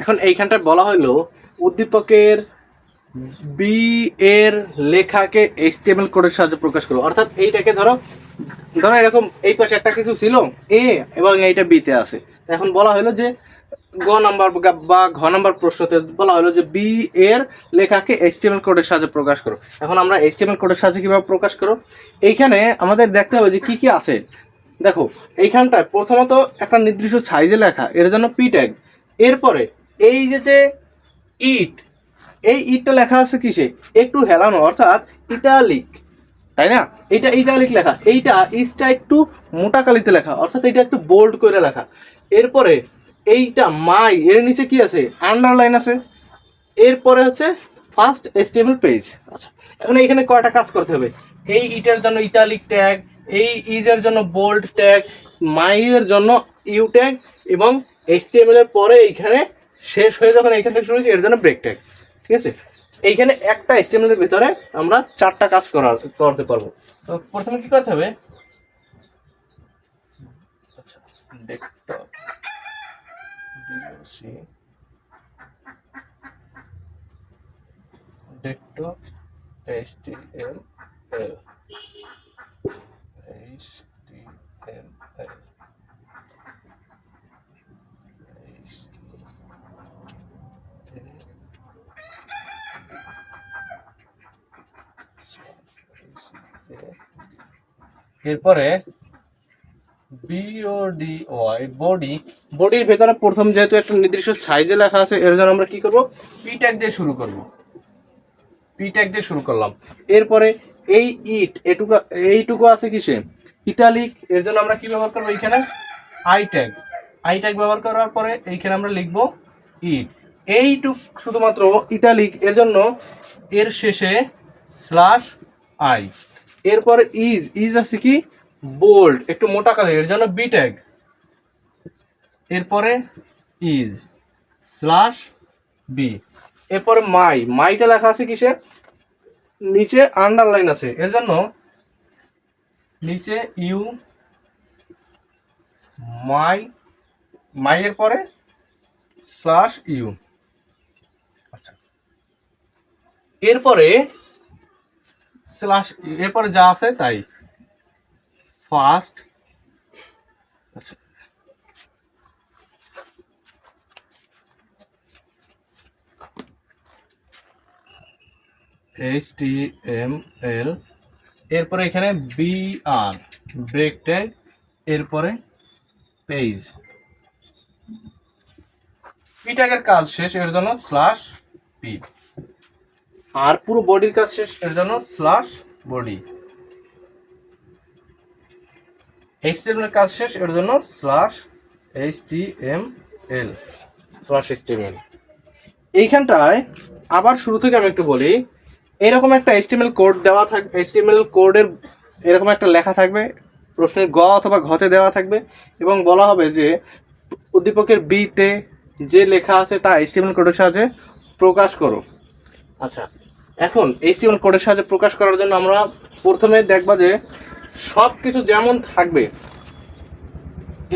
এখন এইখানটায় বলা হলো উদ্দীপকের বি এর লেখাকে এইচটিএমএল কোডের সাহায্যে প্রকাশ করো। অর্থাৎ এইটাকে ধরো ধরো এরকম এই পাশে একটা কিছু ছিল এ এবং এইটা বিতে আছে। এখন বলা হলো যে গ নাম্বার বা ঘ নাম্বার প্রশ্নতে বলা হলো যে বি এর লেখাকে এইচটিএমএল কোডের সাহায্যে প্রকাশ করো। এখন আমরা এইচটিএমএল কোডের সাহায্যে কিভাবে প্রকাশ করো, এইখানে আমাদের দেখতে হবে যে কি কি আছে। দেখো এইখানটায় প্রথমত একটা নির্দিষ্ট সাইজে লেখা, এর জন্য পি ট্যাগ। এরপরে এই যে ইট, এই ইটটা লেখা আছে কিসে, একটু হেলানো অর্থাৎ ইটালিক, তাই না? এটা ইটালিক লেখা, এইটা ইসটা একটু মোটা কালিতে লেখা অর্থাৎ এটা একটু বোল্ড করে লেখা। এরপরে এইটা মাই, এর নিচে কি আছে, আন্ডারলাইন আছে। এরপরে হচ্ছে ফার্স্ট এইচটিএমএল পেজ। আচ্ছা, এখন এইখানে কয়টা কাজ করতে হবে, এই ইটের জন্য ইটালিক ট্যাগ, এই ইজের জন্য বোল্ড ট্যাগ, মাই এর জন্য ইউ ট্যাগ এবং এইচটিএমএল এর পরে এইখানে শেষ হয়ে যখন এইখান থেকে শুরু হয়েছে এর জন্য ব্রেক ট্যাগ। ঠিক আছে, এইখানে একটা এইচটিএমএল এর ভিতরে আমরা 4টা কাজ করতে পারবো। তো প্রথমে কি করতে হবে, আচ্ছা ডেস্কটপ ডিওসি ডেস্কটপ HTML এরপরে BODY বডি, বডির ভেতরে প্রথম যেহেতু একটা নির্দিষ্ট সাইজে লেখা আছে এর জন্য আমরা কি করব, পি ট্যাগ দিয়ে শুরু করব। পি ট্যাগ দিয়ে শুরু করলাম। এরপরে এই ইট এইটুকু আছে কিসে, ইটালিক, এর জন্য আমরা কি ব্যবহার করব, এইখানে আই ট্যাগ। আই ট্যাগ ব্যবহার করার পরে এইখানে আমরা লিখব ইট। এইটুক শুধুমাত্র ইটালিক, এর জন্য এর শেষে স্ল্যাশ আই। এরপরে ইজ আছে কি বোল্ড, একটু মোটা কালার, এর জন্য বি ট্যাগ। এরপরে ইজ স্ল্যাশ বি। এরপরে মাইটা লেখা আছে কিসে, নিচে আন্ডারলাইন আছে, এর জন্য নিচে ইউ মাই এর পরে স্ল্যাশ ইউ। আচ্ছা, এরপরে স্ল্যাশ, এরপরে যা আছে তাই ফার্স্ট। আচ্ছা, HTML, এরপরে এখানে BR ব্রেক ট্যাগ, এরপরে পেজ। পি ট্যাগের কাজ শেষ, এর জন্য স্ল্যাশ পি। আর পুরো বডির কাজ শেষ, এর জন্য স্ল্যাশ বডি। HTML এর কাজ শেষ, এর জন্য স্ল্যাশ HTML স্ল্যাশ HTML। এইখানটায় আবার শুরু থেকে আমি একটু বলি, এরকম একটা HTML কোড দেওয়া থাকবে, HTML কোডের এরকম একটা লেখা থাকবে, প্রশ্নের গ অথবা ঘতে দেওয়া থাকবে এবং বলা হবে যে উদ্দীপকের বিতে যে লেখা আছে তা HTML কোডের সাহায্যে প্রকাশ করো। আচ্ছা, এখন HTML কোডের সাহায্যে প্রকাশ করার জন্য আমরা প্রথমে দেখবা যে সব কিছু যেমন থাকবে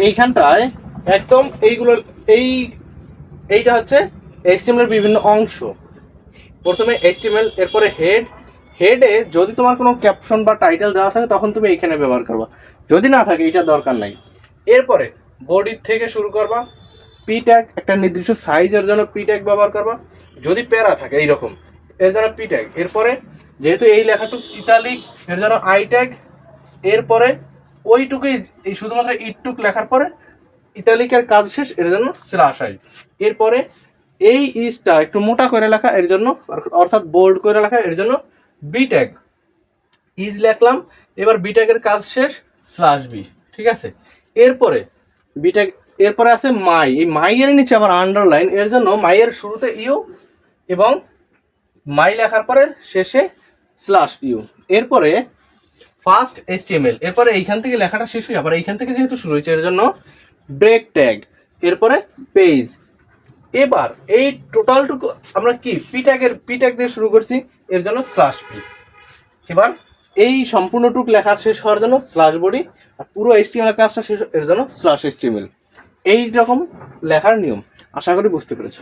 এইখানটায় একদম এইগুলো, এইটা হচ্ছে HTML এর বিভিন্ন অংশ। প্রথমে HTML, এরপরে হেডে যদি তোমার কোনো ক্যাপশন বা টাইটেল দেওয়া থাকে তখন তুমি এইখানে ব্যবহার করবা, যদি না থাকে এটা দরকার নাই। এরপরে বডির থেকে শুরু করবা, পি ট্যাগ একটা নির্দিষ্ট সাইজের জন্য পি ট্যাগ ব্যবহার করবা, যদি প্যারা থাকে এইরকম এর জন্য পি ট্যাগ। এরপরে যেহেতু এই লেখাটুক ইতালিক এর জন্য আই ট্যাগ। এরপরে ওইটুকুই, এই শুধুমাত্র ইটটুক লেখার পরে ইতালিকের কাজ শেষ, এর জন্য স্ল্যাশ আই। এরপরে এই ইজটা একটু মোটা করে লেখা, এর জন্য অর্থাৎ বোল্ড করে লেখা, এর জন্য বি ট্যাগ। ইজ লিখলাম, এবার বি ট্যাগের কাজ শেষ, স্ল্যাশ বি। ঠিক আছে, এরপরে বি ট্যাগ, এরপরে আছে মাই, এই মাই এর নিচে আবার আন্ডারলাইন, এর জন্য মাই এর শুরুতে ইউ এবং মাই লেখার পরে শেষে স্ল্যাশ ইউ। এরপরে ফার্স্ট HTML, এরপরে এইখান থেকে লেখাটা শেষ হয়ে আবার এইখান থেকে যেহেতু শুরু হয়েছে এর জন্য ব্রেক ট্যাগ। এরপরে পেজ। এবার এই টোটালটুকু আমরা কি পি ট্যাগ দিয়ে শুরু করছি, এর জন্য স্ল্যাশ পি। এবার এই সম্পূর্ণটুক লেখার শেষ হওয়ার জন্য স্ল্যাশ বডি, আর পুরো HTML কাজটা শেষ এর জন্য স্ল্যাশ HTML। এই রকম লেখার নিয়ম। আশা করি বুঝতে পেরেছো।